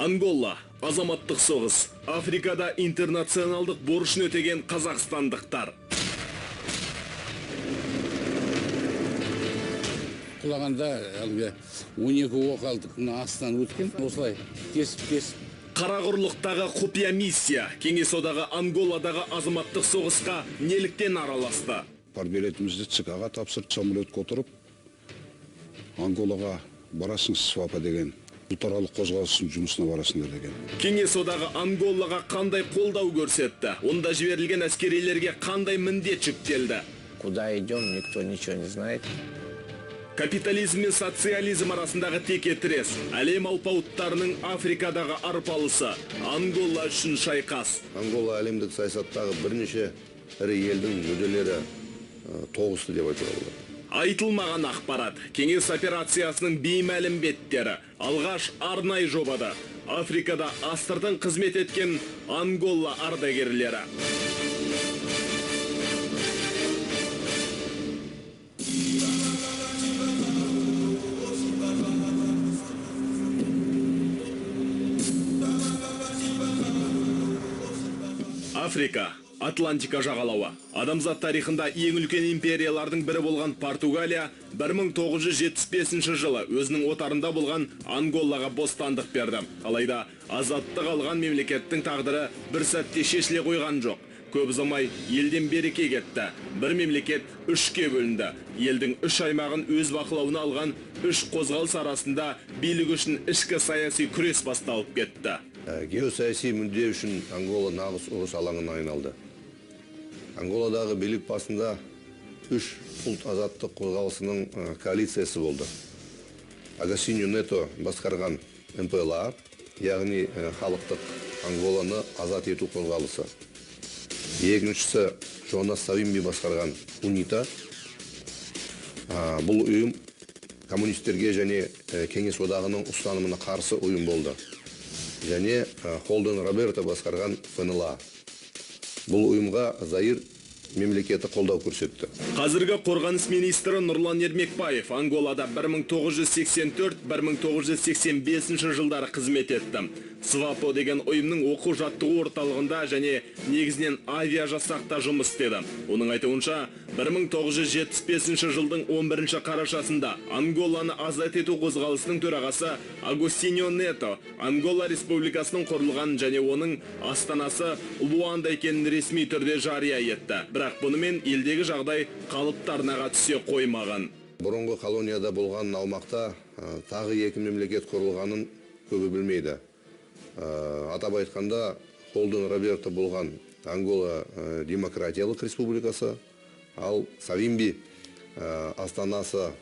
Ангола, азаматтық соғыс. Африкада интернационалдық борышын өтеген қазақстандықтар. Құлағанда 12 оқалдықтың астынан өткен, осылай кесіп. Қарағұрлықтағы құпия миссия Кеңес одағы Анголадағы азаматтық соғысқа неліктен араласты? Партбилетімізді ЦК-ға тапсырып, самолетке отырып, Анголаға барасың СВАПа деген, ұлтаралық қозғалыстың жұмысына барасыңдар деген. Кеңес одағы Анголаға қандай қолдау көрсетті? Онда жіберілген әскерилерге қандай міндет жүктелді? Куда идем, никто ничего не знает. Капитализм мен социализм арасындағы текетірес, әлем алпауыттарының Африкадағы арпалысы, Ангола үшін шайқас. Ангола әлемдік саясаттағы бірнеше ірі елдің мүдделері тоғысты деп айтуға болады. Айтылмаған ақпарат, кеңес операциясының беймәлім беттері, алғаш арнай жобада, Африкада астыртын қызмет еткен Ангола ардагерлері. Африка, Атлантика жағалауы. Адамзат тарихында ең үлкен империялардың бірі болған Португалия 1975 жылы өзінің отарында болған Анголаға бостандық берді. Алайда азаттық алған мемлекеттің тағдыры бір сәтте шешіле қойған жоқ. Көп ұзамай елден береке кетті. Бір мемлекет үшке бөлінді. Елдің үш аймағын өз бақылауына алған үш қозғалыс арасында билік үшін ішкі саяси күрес басталып кетті. Геосаяси мүдде үшін Ангола нағыз ұрыс алаңына айналды. Анголадағы билік басында үш ұлт азаттық қозғалысының коалициясы болды. Агостиньо Нето басқарған МПЛА, яғни халықтық Анголаны азат ету қозғалысы. Екіншісі Жонас Савимби басқарған УНИТА. Бұл ұйым коммунистерге және Кеңес одағының ұстанымына қарсы ұйым болды. Және Холден Роберто басқарған ФНЛА. Бұл ұйымға Заир мемлекеті қолдау көрсетті. Қазіргі қорғаныс министрі Нұрлан Ермекбаев Анголада 1984-1985 жылдары қызмет етті. СВАПО деген ұйымның оқу жаттығу орталығында және негізінен авиа жасақта жұмыс істеді. Оның айтуынша 1975 жылдың 11 қарашасында Анголаны азат ету қозғалысының төрағасы Агостиньо Нето Ангола республикасының құрылған және оның астанасы Луанда екенін ресми түрде жария етті. Бірақ бұнымен елдегі жағдай қалыптарына түсе қоймаған. Бұрынғы колонияда болған аумақта тағы екі мемлекет құрылғанын көбі білмейді. Атап айтқанда Холден Роберто болған Ангола демократиялық республикасы, ал Савимби астанасы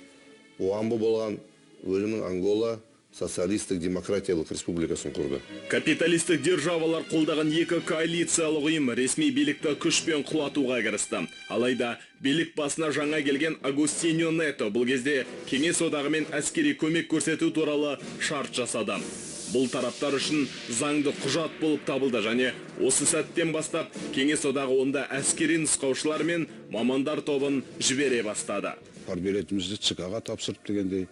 Уамбо болған өзінің Ангола социалистік демократиялық республикасын құрды. Капиталистік державалар қолдаған екі коалициялық ұйым ресми билікті күшпен құлатуға кірісті. Алайда билік басына жаңа келген Агостиньо Нето бұл кезде Кеңес одағымен әскери көмек көрсету туралы шарт жасады. Бұл тараптар үшін заңды құжат болып табылды және осы сәттен бастап Кеңес одағы онда әскери нұсқаушылар мен мамандар тобын жібере бастады. Партбилетімізді ЦК-ға тапсырып дегендей,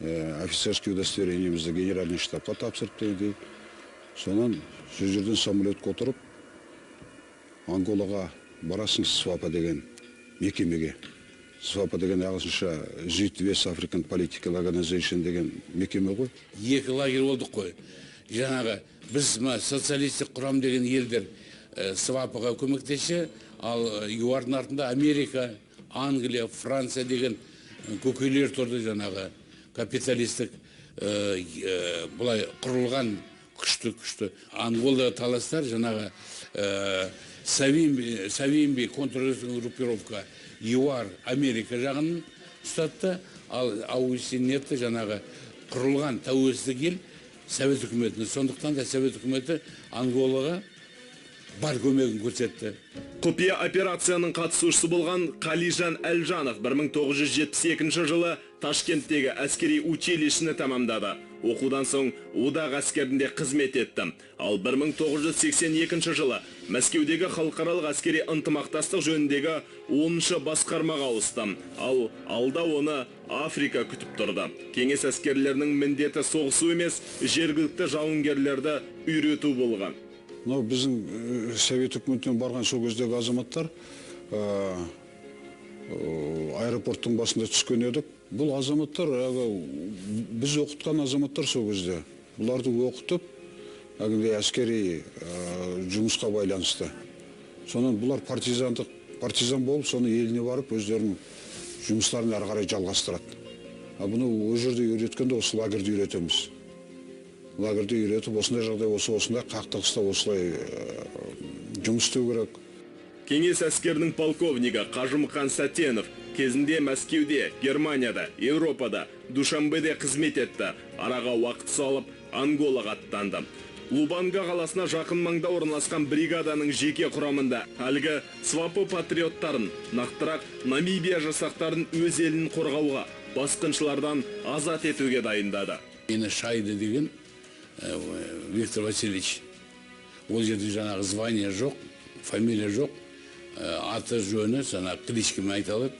офицерский удостоверениемізді генеральный штабқа тапсырып дегендей, сонан жерден самолетке отырып Анголаға барасың СВАПа деген мекемеге. СВАПа деген ағылшынша West African Political Organization деген мекеме ғой. Екі лагерь болдық қой. Жаңағы біз социалистік құрам деген елдер СВАПаға көмектессе, ал ЮАРдың артында Америка, Англия, Франция деген көкейлер тұрды. Жаңағы капиталистік бұлай құрылған күшті. Анголадағы таластар жаңағы Савимби контрреволюционный группировка ЮАР Америка жағын ұстатты, ал Агостиньо Нето жаңағы құрылған тәуелсіздік ел Совет үкіметіне. Сондықтан да Совет үкіметі Анголаға бар көмегін көрсетті. Құпия операцияның қатысушысы болған Қалижан Әлжанов 1972 жылы Ташкенттегі әскери училищені тәмамдады. оқудан соң одақ әскерінде қызмет етті. Ал 1982 жылы Мәскеудегі халықаралық әскери ынтымақтастық жөніндегі 10-шы басқармаға ауысты. Ал алда оны Африка күтіп тұрды. Кеңес әскерлерінің міндеті соғысу емес, жергілікті жауынгерлерді үйрету болған. Мынау біздің Совет үкіметінен барған сол кездегі азаматтар аэропорттың басында түскен едік. Бұл азаматтар, біз оқытқан азаматтар сол кезде. Бұларды оқытып, әскери жұмысқа байланысты. Сонан бұлар партизан болып, соны еліне барып, өздерінің жұмыстарын әрі қарай жалғастырады. Бұны өз жерде үйреткенде осы лагерде үйретеміз. Лагерде үйретіп, осындай жағдай, осындай қақтығыста осылай жұмыс істеу керек. Кеңес әскерінің полковнигі Қажымқан Сәтенов кезінде Мәскеуде, Германияда, Европада, Душанбеде қызмет етті. Араға уақыт салып, Анголаға аттанды. Лубанга қаласына жақын маңда орналасқан бригаданың жеке құрамында әлгі свапы патриоттарын, нақтырақ Намибия жасақтарын өз елін қорғауға, басқыншылардан азат етуге дайындады. Мені Шайды деген Виктор Васильевич. Ол жерде жаңағы звание жоқ, фамилия жоқ, аты жөні, кличкамен айталып,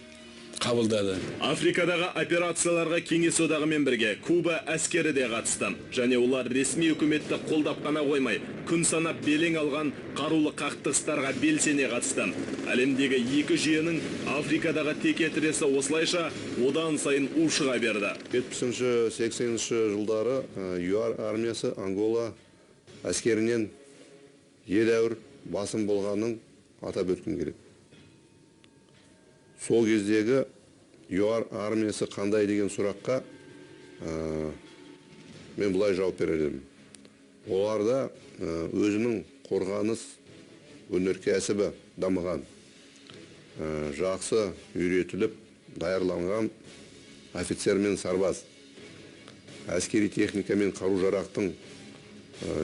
қабылдады. Африкадағы операцияларға Кеңес одағымен бірге Куба әскері де қатысты. Және олар ресми үкіметті қолдап қана қоймай, күн санап белең алған қарулы қақтығыстарға белсене қатысты. Әлемдегі екі жүйенің Африкадағы текетіресі осылайша одан сайын ушыға берді. 70-80 жылдары ЮАР армиясы Ангола әскерінен едәуір басым болғанын атап өткім керек. Сол кездегі ЮАР армиясы қандай деген сұраққа мен бұлай жауап бередім. Оларда өзінің қорғаныс өнеркәсібі дамыған, жақсы үйретіліп, даярланған офицер мен сарбаз, әскери техника мен қару-жарақтың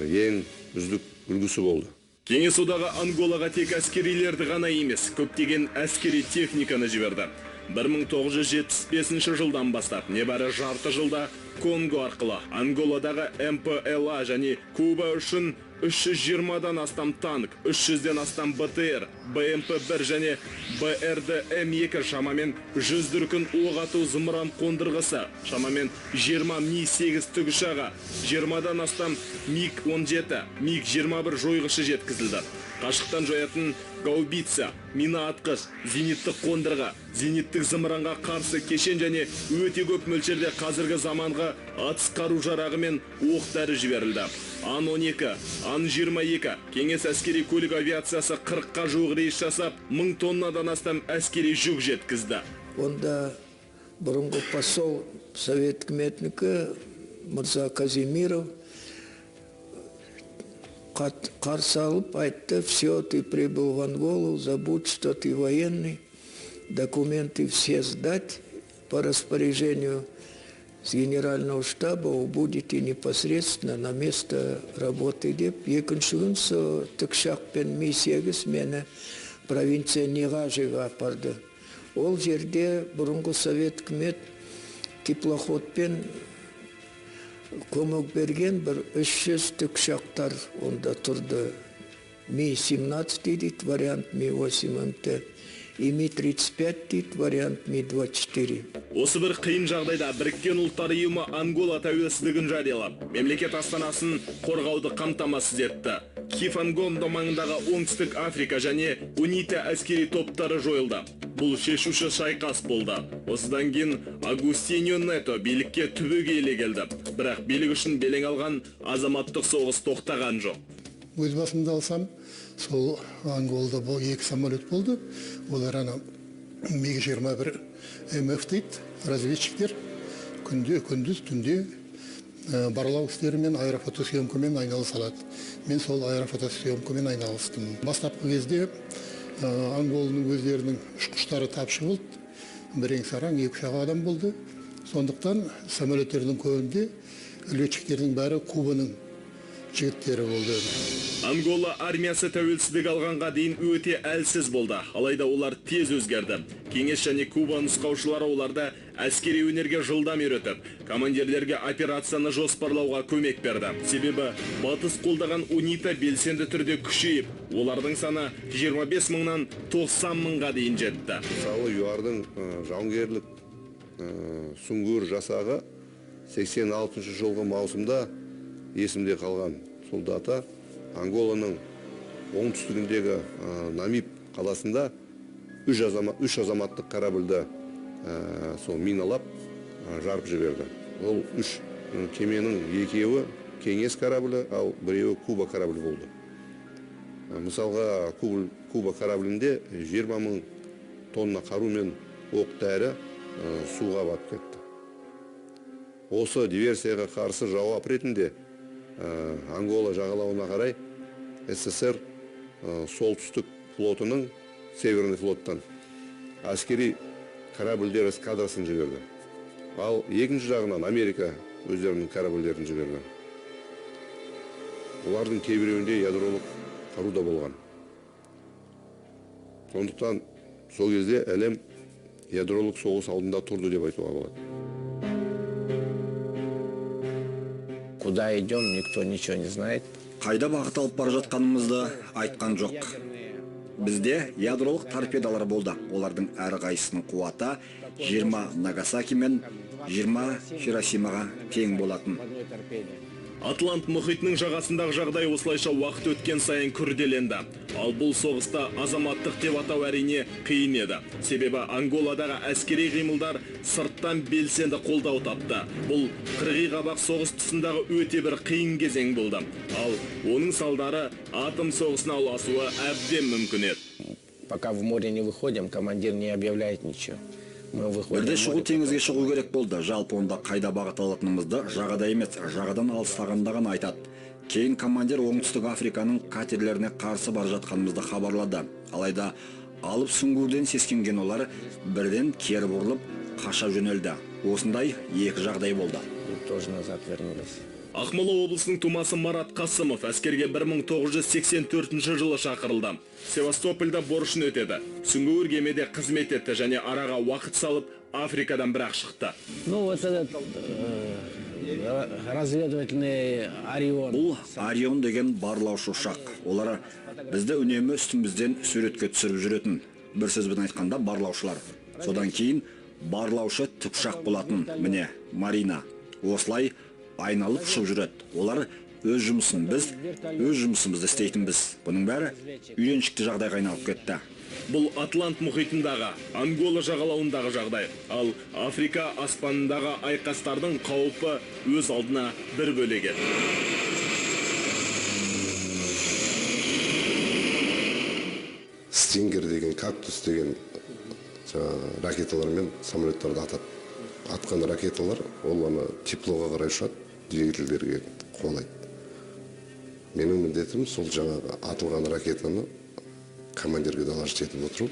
ең үздік үлгісі болды. Кеңес одағы Анголаға тек әскерилерді ғана емес, көптеген әскери техниканы жіберді. 1975 жылдан бастап, небәрі жарты жылда Конго арқылы Анголадағы МПЛА және Куба үшін 320-дан астам танк, 300-ден астам БТР, БМП-1 және БРДМ-2 шамамен 100 дүркін оқ ату зымыран қондырғысы, шамамен 20 Ми-8 тікұшағы, 20-дан астам МиГ-17, МиГ-21 жойғышы жеткізілді. Қашықтан жоятын гаубица, мина атқыш, зениттік қондырғы, зениттік зымыранға қарсы кешен және өте көп мөлшерде қазіргі заманғы атыс қару-жарағы мен оқ-дәрі жіберілді. Ан-12, Ан-22, Кеңес әскери көлік авиациясы 40-қа жуық рейс жасап, 1000 тоннадан астам әскери жүк жеткізді. Онда бұрынғы посол Совет үкіметінікі Мырза Казимиров қарсы алып айтты: все, ты прибыл в Анголу, забудь, что ты военный, документы все сдать по распоряжению с генерального штаба, будете непосредственно на место работы деп. Екінші күн со тікшақпен Ми-8 мені провинция Нигажиға апарды. Ол жерде бұрынғы Совет үкімет теплоходпен көмек берген бір 300 тікшақтар онда тұрды. Ми-17 дейді, вариант Ми-8 МТ. И Ми-35 дейді, вариант Ми-24. Осы бір қиын жағдайда Біріккен ұлттар ұйымы Ангола тәуелсіздігін жариялап, мемлекет астанасын қорғауды қамтамасыз етті. Кифангондо маңындағы Оңтүстік Африка және УНИТА әскери топтары жойылды. Бұл шешуші шайқас болды. Осыдан кейін Агустиньо Нето билікке түбегейлі келді. Бірақ билік үшін белең алған азаматтық соғыс тоқтаған жоқ. Өз басымда алсам, сол Анголда бұл екі самолет болды. Олар ана МиГ-21 МФ дейді, разведчиктер күндіз түнде барлау істерімен аэрофотосъемкамен айналысалады. Мен сол аэрофотосъемкамен айналыстым. Бастапқы кезде Анголаның өздерінің ұшқыштары тапшы болды. Бірең-сараң 2-3 адам болды. Сондықтан самолеттердің көбінде летчиктердің бәрі Кубаның жігіттері болды. Ангола армиясы тәуелсіздік алғанға дейін өте әлсіз болды. Алайда олар тез өзгерді. Кеңес және Куба нұсқаушылары оларды әскери өнерге жылдам үйретіп, командирлерге операцияны жоспарлауға көмек берді. Себебі батыс қолдаған УНИТА белсенді түрде күшейіп, олардың саны 25 мыңнан 90 мыңға дейін жетті. Мысалы, ЮАРдың жауынгерлік сүңгуір жасағы 86 жылғы маусымда есімде қалған солдаты Анголаның оңтүстігіндегі Намиб қаласында үш азаматтық корабльді сол миналап жарып жіберді. Ол үш кеменің екеуі кеңес кораблі, ал біреуі Куба кораблі болды. Мысалға, Куба кораблінде 20 мың тонна қару мен оқ-дәрі суға батып кетті. Осы диверсияға қарсы жауап ретінде Ангола жағалауына қарай СССР солтүстік флотының, Северный флоттан әскери корабльдер эскадрасын жіберді. Ал екінші жағынан Америка өздерінің корабльдерін жіберді. Олардың кейбіреуінде ядролық қару да болған. Сондықтан сол кезде әлем ядролық соғыс алдында тұрды деп айтуға болады. Куда идем, никто ничего не знает. Қайда бағыт алып бара жатқанымызды айтқан жоқ. Бізде ядролық торпедалар болды. Олардың әрқайсысының қуаты 20 Нагасаки мен 20 Хиросимаға тең болатын. Атлант мұхитының жағасындағы жағдай осылайша уақыт өткен сайын күрделенді. Ал бұл соғыста азаматтық деп атау әрине қиын еді. Себебі Анголадағы әскери қимылдар сырттан белсенді қолдау тапты. Бұл қырғи қабақ соғыс тұсындағы өте бір қиын кезең болды. Ал оның салдары атом соғысына ұласуы әбден мүмкін еді. Пока в море не выходим, командир не объявляет ничего. Бірде шығу теңізге шығу керек болды. Жалпы онда қайда бағыт алатынымызды жағада емес, жағадан алыстағанда ғана айтады. Кейін командир оңтүстік Африканың катерлеріне қарсы бар жатқанымызды хабарлады. Алайда алып сүңгуірден сескенген олар бірден кері бұрылып қаша жөнелді. Осындай екі жағдай болды. Тоже назад вернулись. Ақмола облысының тумасы Марат Қасымов әскерге 1984 жылы шақырылды. Севастопольда борышын өтеді. Сүңгуір кемеде қызмет етті және араға уақыт салып Африкадан бірақ шықты. Ну, вот этот разведывательный Орион. Бұл Орион деген барлаушы ұшақ. Олар бізді үнемі үстімізден суретке түсіріп жүретін. Бір сөзбен айтқанда барлаушылар. Содан кейін барлаушы тікұшақ болатын, міне, Марина. Осылай айналып ұшып жүреді. Олар өз жұмысын, біз өз жұмысымызды істейтінбіз. Бұның бәрі үйреншікті жағдайға айналып кетті. Бұл Атлант мұхитындағы, Ангола жағалауындағы жағдай. Ал Африка аспанындағы айқастардың қауіпі өз алдына бір бөлек еді. Стингер деген, кактус деген ракеталар мен самолеттарды атады. Атқан ракеталар, ол теплоға қарай ұшады, двигательдерге қуалайды. Менің міндетім сол жаңағы атылған ракетаны командирге доложить етіп отыру.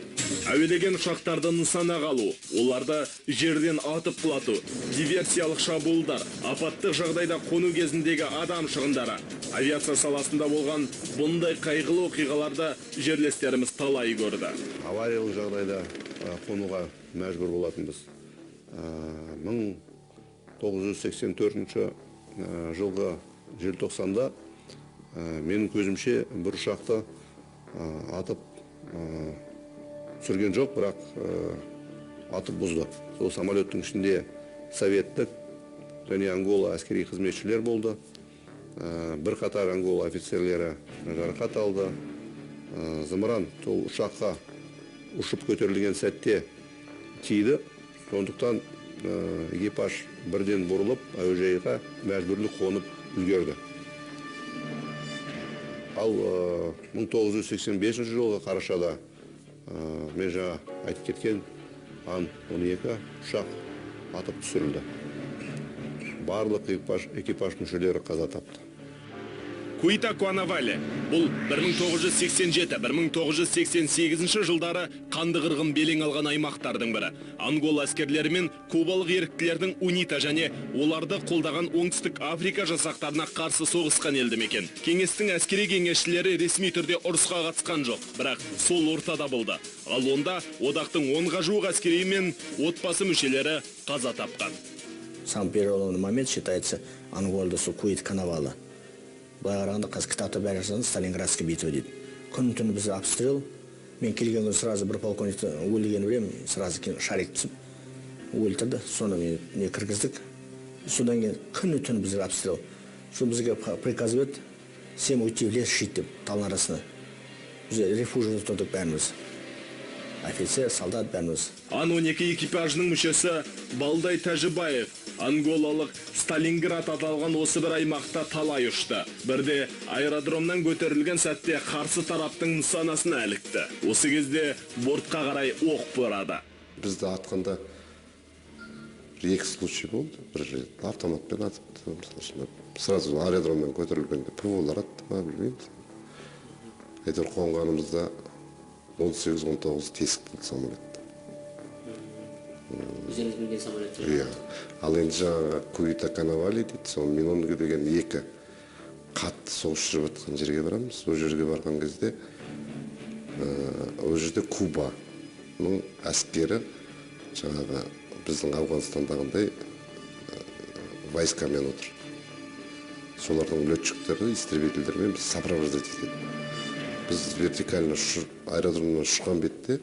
Әуелеген ұшақтарды нысанаға алу, оларды жерден атып құлату, диверсиялық шабуылдар, апаттық жағдайда қону кезіндегі адам шығындары. Авиация саласында болған бұндай қайғылы оқиғаларды жерлестеріміз талай көрді. Авариялық жағдайда қонуға мәжбүр болатынбыз. 1984 жылғы желтоқсанда менің көзімше бір ұшақты атып түсірген жоқ, бірақ атып бұзды. Сол самолеттің ішінде советтік және Ангола әскери қызметшілер болды. Бір қатар Ангола офицерлері жарақат алды. Зымыран сол ұшаққа ұшып көтерілген сәтте тиді. Сондықтан экипаж бірден бұрылып әуежайға мәжбүрлі қонып үлгерді. Ал 1985 жылғы қарашада мен жаңа айтып кеткен Ан-12 ұшақ атып түсірілді. Барлық экипаж мүшелері қаза тапты. Куита Куанавале. Бұл 1987-1988 жылдары қанды қырғын белең алған аймақтардың бірі. Ангола әскерлері мен кубалық еріктілердің УНИТА және оларды қолдаған Оңтүстік Африка жасақтарына қарсы соғысқан елді мекен. Кеңестің әскери кеңесшілері ресми түрде ұрысқа қатысқан жоқ, бірақ сол ортада болды. Ал онда одақтың 10-ға жуық әскери мен отбасы мүшелері қаза тапқан. Сам переломный момент считается Анголда Куит Канавала. Былай қарағанда қазір кітапта бәрі жазылған Сталинградский битва дейді. Күн-түні біз обстрел. Мен келген күн сразу бір полковникті өлген время, сразу шарик түсіп өлтірді. Соны не кіргіздік. Содан кейін күн-түні біз обстрел. Сол бізге приказ берді, сен уйти в лес шить деп, талдың арасына. Біз рефужда тұрдық бәріміз. Офицер, солдат бәріміз. Ан-12 экипажының мүшесі Балдай Тәжібаев анголалық Сталинград аталған осы бір аймақта талай ұшты. Бірде аэродромнан көтерілген сәтте қарсы тараптың нысанасына ілікті. Осы кезде бортқа қарай оқ бұрады. Бізді атқанда екі случай болды. Бір рет автоматпен атыпты. Сразу аэродромнан көтерілгенде ПВО-лар атты ма, білмеймін. Әйтеуір қонғанымызда 18-19 тесікті самолет. Өзіңіз білген самолет? Иә. Ал енді жаңағы Куита Канавали дейді, сол мен оны деген екі қатты соғыс жүріп жатқан жерге барамыз. Ол жерге барған кезде ол жерде Кубаның әскері жаңағы біздің Ауғанстандағындай войскамен отыр. Солардың летчиктері, истребительдермен біз сопровождать етеді. Біз вертикально аэродромнан ұшқан бетте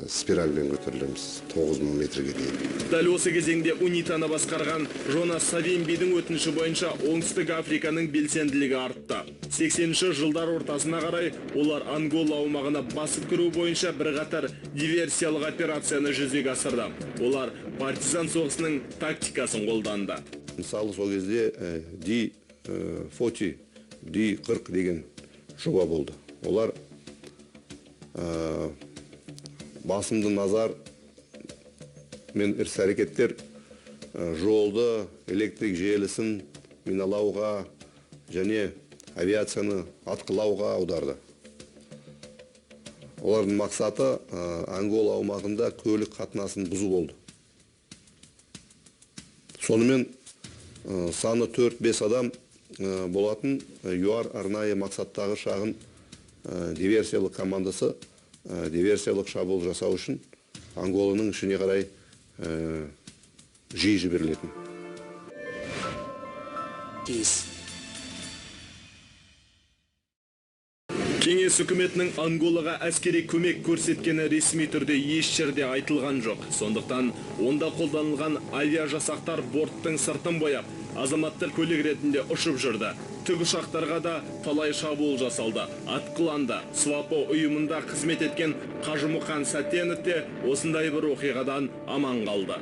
спиральмен көтерілеміз 9000 метрге дейін. Дәл осы кезеңде УНИТАны басқарған Жонас Савимбидің өтініші бойынша Оңтүстік Африканың белсенділігі артты. 80-ші жылдар ортасына қарай олар Ангола аумағына басып кіру бойынша бірқатар диверсиялық операцияны жүзеге асырды. Олар партизан соғысының тактикасын қолданды. Мысалы, сол кезде Ди-40, Ди-40 деген жоба болды. Олар басымды назар мен іс-әрекеттер жолды, электрик желісін миналауға және авиацияны атқылауға аударды. Олардың мақсаты Ангола аумағында көлік қатынасын бұзу болды. Сонымен саны 4-5 адам болатын ЮАР арнайы мақсаттағы шағын диверсиялық командасы диверсиялық шабуыл жасау үшін Анголаның ішіне қарай жиі жіберілетін. Кеңес үкіметінің Анголаға әскери көмек көрсеткені ресми түрде еш жерде айтылған жоқ. Сондықтан онда қолданылған авиа жасақтар борттың сыртын бояп, азаматтық көлік ретінде ұшып жүрді. Тікұшақтарға да талай шабуыл жасалды, атқыланды. Свапо ұйымында қызмет еткен Қажымұқан Сәтенов те осындай бір оқиғадан аман қалды.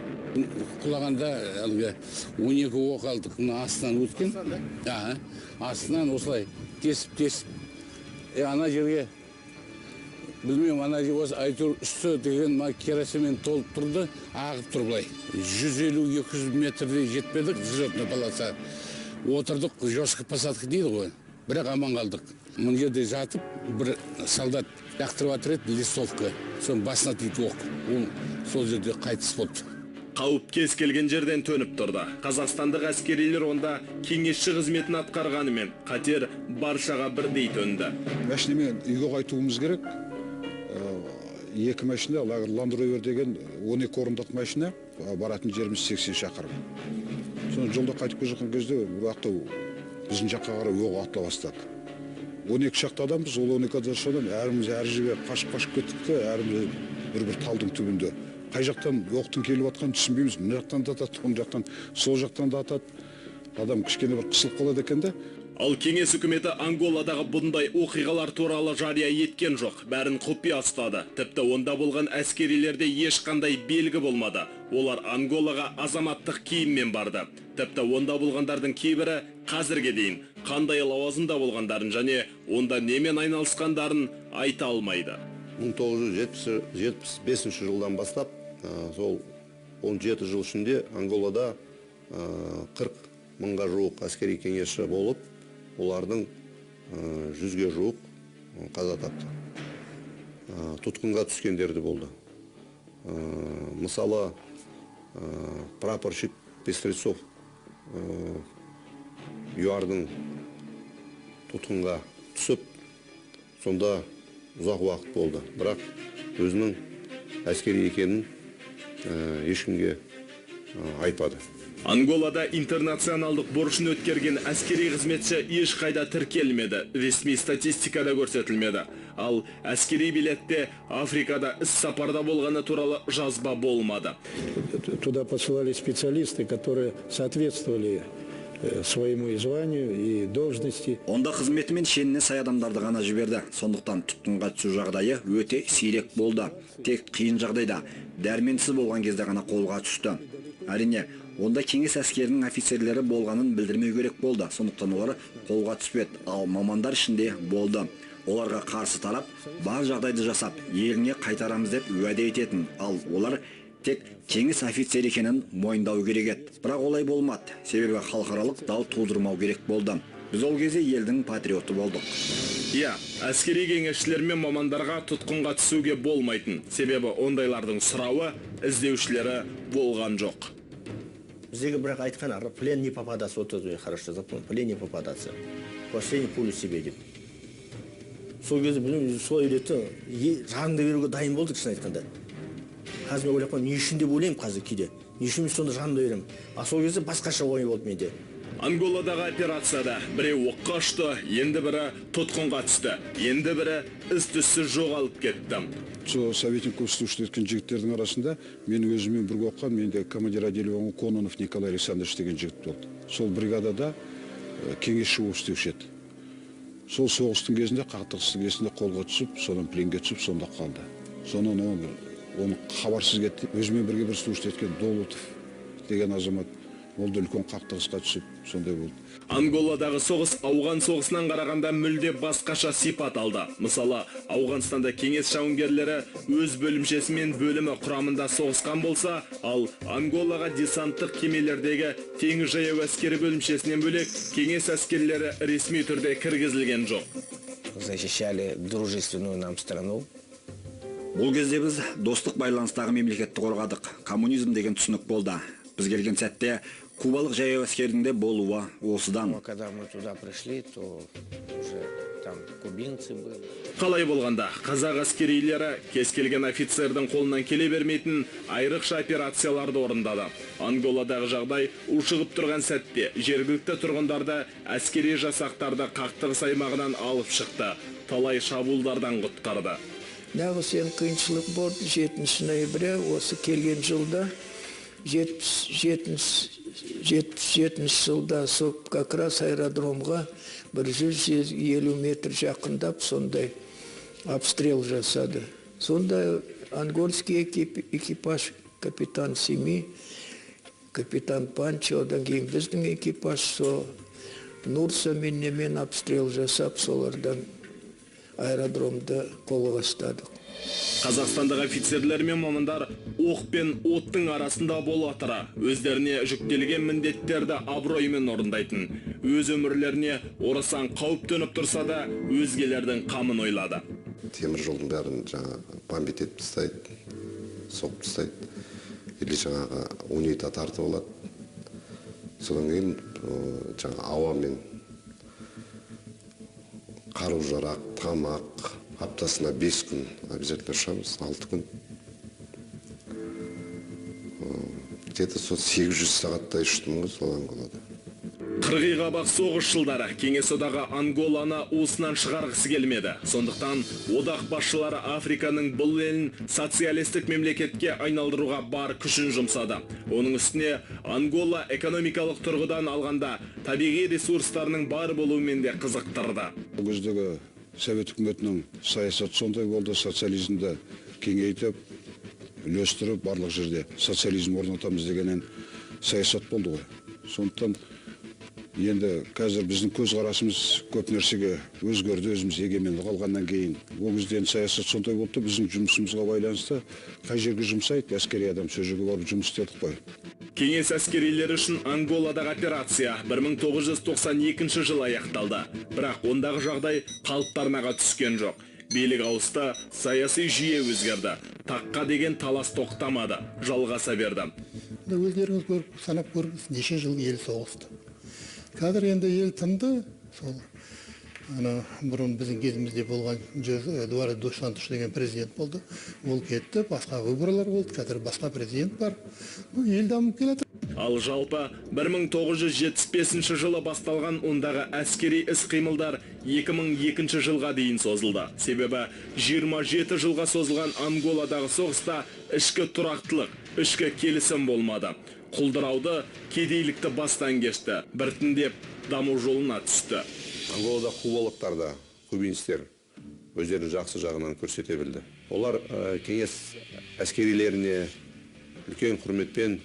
Құлағанда 12 оқ алдық, астынан өткен. Астынан осылай тесіп. Ана жерге, білмеймін, ана жерге осы айтыр үсті деген керосинмен толып тұрды, ағып тұр былай. 150-200 метрде жетпедік, взлетный полоса. Отырдық, жесткий посадка дейді ғой, бірақ аман қалдық. Мұн жерде жатып, бір солдат яқтырып атыр еді, листовка, соның басына тиді оқ. Ол сол жерде қайтыс болды. Қауіп кез келген жерден төніп тұрды. Қазақстандық әскерилер онда кеңесші қызметін атқарғанымен қатер баршаға бірдей төнді. Мәшінемен үйге қайтуымыз керек. Екі мәшіне, Land Rover деген 12 орындық мәшіне, баратын жеріміз 80 шақырым. Соны жолда қайтып жатқан кезде уақытта біздің жаққа қарай оқ атыла бастады. 12 шақты адамбыз, ол 12 шадан әріміз әр жерге қашып кеттік те, әріміз бір талдың түбінде. Қай жақтан оқтың келіп атқан түсінбейміз. Мына жақтан да атады, оң жақтан, сол жақтан да атады. Адам кішкене бір қысылып қалады екен де. Ал кеңес үкіметі Анголадағы бұндай оқиғалар туралы жария еткен жоқ, бәрін құпия ұстады. Тіпті онда болған әскерилерде ешқандай белгі болмады. Олар Анголаға азаматтық киіммен барды. Тіпті онда болғандардың кейбірі қазірге дейін қандай лауазымда болғандарын және онда немен айналысқандарын айта алмайды. 1975 жылдан бастап, сол 17 жыл ішінде Анголада 40 мыңға жуық әскери кеңесші болып, олардың 100-ге жуық қаза тапты. Тұтқынға түскендерді болды. Мысалы, прапорщик Пестрецов ЮАРдың тұтқынға түсіп, сонда ұзақ уақыт болды. Бірақ өзінің әскери екенін ешкімге айтпады. Анголада интернационалдық борышын өткерген әскери қызметші ешқайда тіркелмеді, ресми статистикада көрсетілмеді. Ал әскери билетте Африкада іс-сапарда болғаны туралы жазба болмады. Туда посылали специалисты, которые соответствовали своему и званию, и должности. Онда қызметімен шеніне сай адамдарды ғана жіберді. Сондықтан тұтқынға түсу жағдайы өте сирек болды. Тек қиын жағдайда, дәрменсіз болған кезде ғана қолға түсті. Әрине, онда кеңес әскерінің офицерлері болғанын білдірмеу керек болды. Сондықтан олар қолға түспеді, ал мамандар ішінде болды. Оларға қарсы тарап, бар жағдайды жасап, еліне қайтарамыз деп уәде ететін. Ал олар тек кеңес офицер екенін мойындау керек еді. Бірақ олай болмады. Себебі халықаралық дау тудырмау керек болды. Біз ол кезде елдің патриоты болдық. Әскери кеңесшілер мен мамандарға тұтқынға түсуге болмайтын. Себебі ондайлардың сұрауы, іздеушілері болған жоқ. Біздегі бірақ айтқан, плен не попадаться, вот это хорошо запомнил, плен не попадаться. Последний пулю себе деп. Сол кезде білмеймін, сол үйретті, жаныңды беруге дайын болдық, шын айтқанда. Қазір мен ойлап қоймын, не үшін деп ойлаймын қазір кейде. Не үшін мен сонда жанымды беремін. А сол кезде басқаша ой болды менде. Анголадағы операцияда біреу оққа ұшты, енді бірі тұтқынға түсті, енді бірі із-түзсіз жоғалып кетті. Сол советник служит еткен жігіттердің арасында мен өзімен бірге оққан, менде командир отделения Кононов Николай Александрович деген жігіт болды. Сол бригадада кеңесші болып істеуші еді. Сол соғыстың кезінде, қақтығыстың кезінде қолға түсіп, содан пленге түсіп, сонда қалды. Сонан оны хабарсыз кетті. Өзімен бірге бір служит еткен Долутов деген азамат, ол да үлкен қақтығысқа түсіп, сондай болды. Анголадағы соғыс Ауған соғысынан қарағанда мүлде басқаша сипат алды. Мысалы, Ауғанстанда кеңес жауынгерлері өз бөлімшесі мен бөлімі құрамында соғысқан болса, ал Анголаға десанттық кемелердегі теңіз жаяу әскери бөлімшесінен бөлек кеңес әскерлері ресми түрде кіргізілген жоқ. Защищали дружественную нам страну. Бұл кезде біз достық байланыстағы мемлекетті қорғадық. Коммунизм деген түсінік болды. Біз келген сәтте кубалық жаяу әскерінде болуы осыдан. Когда мы туда пришли, то уже там кубинцы были. Қалай болғанда, қазақ әскерилері кез келген офицердің қолынан келе бермейтін айрықша операцияларды орындады. Анголадағы жағдай ушығып тұрған сәтте жергілікті тұрғындарды әскери жасақтарды қақтығыс аймағынан алып шықты. Талай шабуылдардан құтқарды. Нағыз ең қиыншылық болды 7 ноября осы келген жылда 77 жылда сол как раз аэродромға 150 метр жақындап сондай обстрел жасады. Сонда ангольский экипаж, капитан Семи, капитан Панчо, одан кейін біздің экипаж со Нурса мен обстрел жасап солардан аэродромда қолға ұстадық. Қазақстандық офицерлер мен мамандар оқ пен оттың арасында бола тұра өздеріне жүктелген міндеттерді абыроймен орындайтын. Өз өмірлеріне орасан қауіп төніп тұрса да өзгелердің қамын ойлады. Темір жолдың бәрін жаңа бомбить етіп тастайды, соғып тастайды. Или жаңағы унитет тартып алады. Содан кейін жаңа ауамен қару-жарақ, тамақ, аптасына 5 күн обязательно ұшамыз, 6 күн. Где-то 800 сағаттай ұштым ғой сол Анголада. Қырғиқабақ соғыс жылдары кеңес одағы Анголаны уысынан шығарғысы келмеді. Сондықтан одақ басшылары Африканың бұл елін социалистік мемлекетке айналдыруға бар күшін жұмсады. Оның үстіне Ангола экономикалық тұрғыдан алғанда табиғи ресурстарының бар болуымен де қызықтырды. Ол кездегі Совет үкіметінің саясаты сондай болды, социализмді кеңейтіп, үлестіріп, барлық жерде социализм орнатамыз дегенен саясат болды ғой. Сондықтан енді қазір біздің көзқарасымыз көп нәрсеге өзгерді, өзіміз егеменді қалғаннан кейін. Ол кезде саясат сондай болды, біздің жұмысымызға байланысты қай жерге жұмсайды, әскери адам сол жерге барып жұмыс істедік қой. Кеңес әскерилері үшін Анголадағы операция 1992 жылы аяқталды. Бірақ ондағы жағдай қалыптарынаға түскен жоқ. Билік ауысты, саяси жүйе өзгерді. Таққа деген талас тоқтамады, жалғаса берді. Өздеріңіз көріп, санап көріңіз, неше жыл ел соғысты. Қазір енді ел тынды, сол бұрын біздің кезімізде болған Эдуард dos Santos деген президент болды. Ол кетті, басқа выборлар болды, қазір басқа президент бар. Ел дамып келеді. Ал жалпы 1975 жылы басталған ондағы әскери іс-қимылдар 2002 жылға дейін созылды. Себебі 27 жылға созылған Анголадағы соғыста ішкі тұрақтылық, ішкі келісім болмады. Құлдырауды, кедейлікті бастан кешті, біртіндеп даму жолына түсті. Анголада кубалықтарда, кубинстер өздерін жақсы жағынан көрсете білді. Олар кеңес әскерилеріне үлкен құрметпен,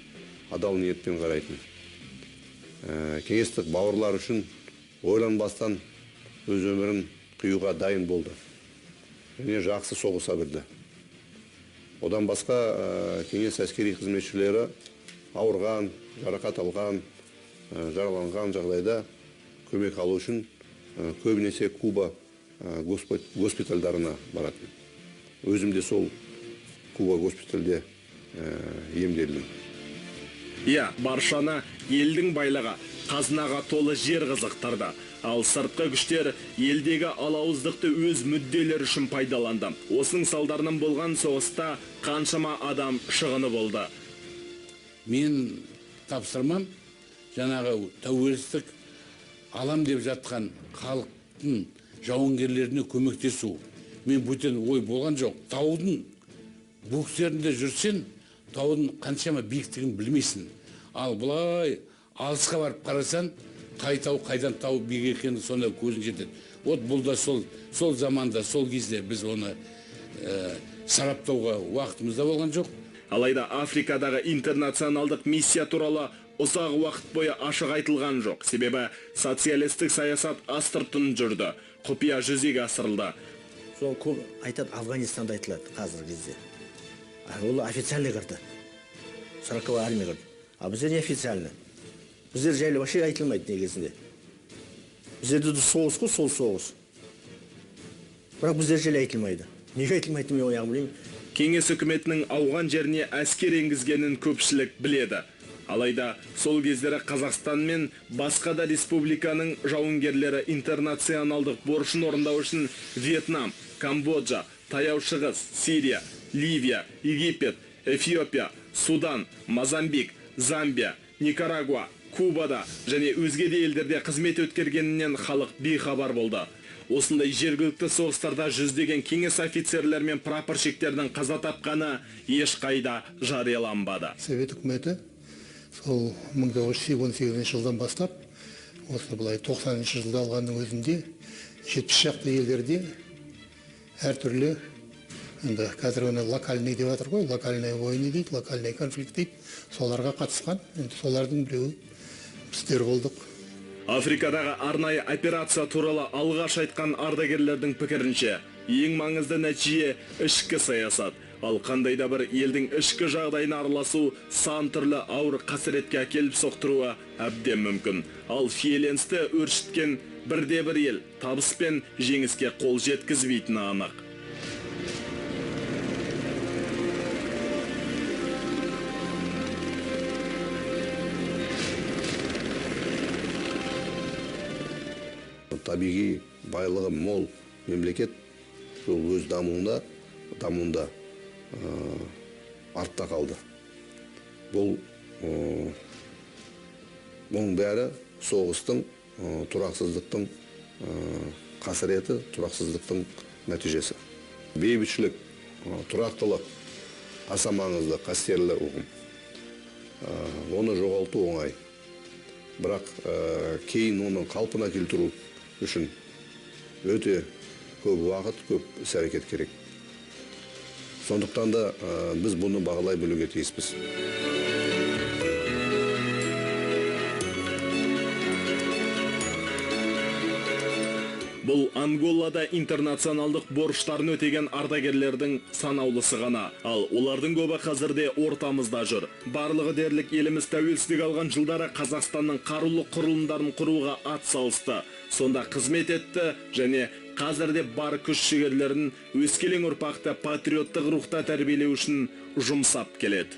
адал ниетпен қарайтын. Кеңестік бауырлар үшін ойланбастан өз өмірін қиюға дайын болды. Және жақсы соғыса білді. Одан басқа кеңес әскери қызметшілері ауырған, жарақат алған, жараланған жағдайда көмек алу үшін көбінесе Куба госпитальдарына баратын. Өзім де сол Куба госпитальде емделдім. Иә, баршаны елдің байлығы, қазынаға толы жер қызықтырды. Ал сыртқы күштер елдегі алауыздықты өз мүдделер үшін пайдаланды. Осының салдарынан болған соғыста қаншама адам шығыны болды. Мен тапсырмам жаңағы тәуелсіздік алам деп жатқан халықтың жауынгерлеріне көмектесу. Мен бөтен ой болған жоқ. Таудың бөктерінде жүрсен, таудың қаншама биіктігін білмейсің. Ал бұлай алысқа барып қарасан, қай тау қайдан тау биік екені сонда көзің жетеді. Вот бұл да сол заманда, сол кезде біз оны сараптауға уақытымызда болған жоқ. Алайда Африкадағы интернационалдық миссия туралы ұзақ уақыт бойы ашық айтылған жоқ. Себебі социалистік саясат астыртын жүрді, құпия жүзеге асырылды. Сол көп айтады, Афганистанда айтылады қазіргі кезде. Ол официальный кірді. 40-й армия кірді. А біздер не официальный. Біздер жайлы вообще айтылмайды негізінде. Біздерде соғыс қой, сол соғыс. Бірақ біздер жайлы айтылмайды. Неге айтылмайды, мен ояғы білемін. Кеңес үкіметінің ауған жеріне әскер енгізгенін көпшілік біледі. Алайда сол кездері Қазақстан мен басқа да республиканың жауынгерлері интернационалдық борышын орындау үшін Вьетнам, Камбоджа, Таяу Шығыс, Сирия, Ливия, Египет, Эфиопия, Судан, Мозамбик, Замбия, Никарагуа, Кубада және өзге де елдерде қызмет өткергенінен халық бейхабар болды. Осындай жергілікті соғыстарда жүздеген кеңес офицерлер мен прапорщиктердің қаза тапқаны ешқайда жарияланбады. Совет үкіметі сол 1918 жылдан бастап, осы бұлай 90 жылда алғанның өзінде 70 шақты елдерде әртүрлі, енді қазір оны локальный деп жатыр ғой, локальный войны дейді, локальный конфликт дейді, соларға қатысқан, енді солардың біреуі біздер болдық. Африкадағы арнайы операция туралы алғаш айтқан ардагерлердің пікірінше, ең маңызды нәтиже ішкі саясат. Ал қандай да бір елдің ішкі жағдайына араласу сан түрлі ауыр қасіретке әкеліп соқтыруы әбден мүмкін. Ал шиеленісті өршіткен бірде-бір ел табыс пен жеңіске қол жеткізбейтіні анық. Табиғи байлығы мол мемлекет өз дамуында артта қалды. Бұның бәрі соғыстың, тұрақсыздықтың қасіреті, тұрақсыздықтың нәтижесі. Бейбітшілік, тұрақтылық аса маңызды, қастерлі ұғым. Оны жоғалту оңай. Бірақ кейін оны қалпына келтіру үшін өте көп уақыт, көп іс-әрекет керек. Сондықтан да біз бұны бағалай білуге тиіспіз. Бұл Анголада интернационалдық борыштарын өтеген ардагерлердің санаулысы ғана. Ал олардың көбі қазірде ортамызда жүр. Барлығы дерлік еліміз тәуелсіздік алған жылдары Қазақстанның қарулы құрылымдарын құруға ат салысты. Сонда қызмет етті және қазірде бар күш-жігерлерін өскелең ұрпақты патриоттық рухта тәрбиелеу үшін жұмсап келеді.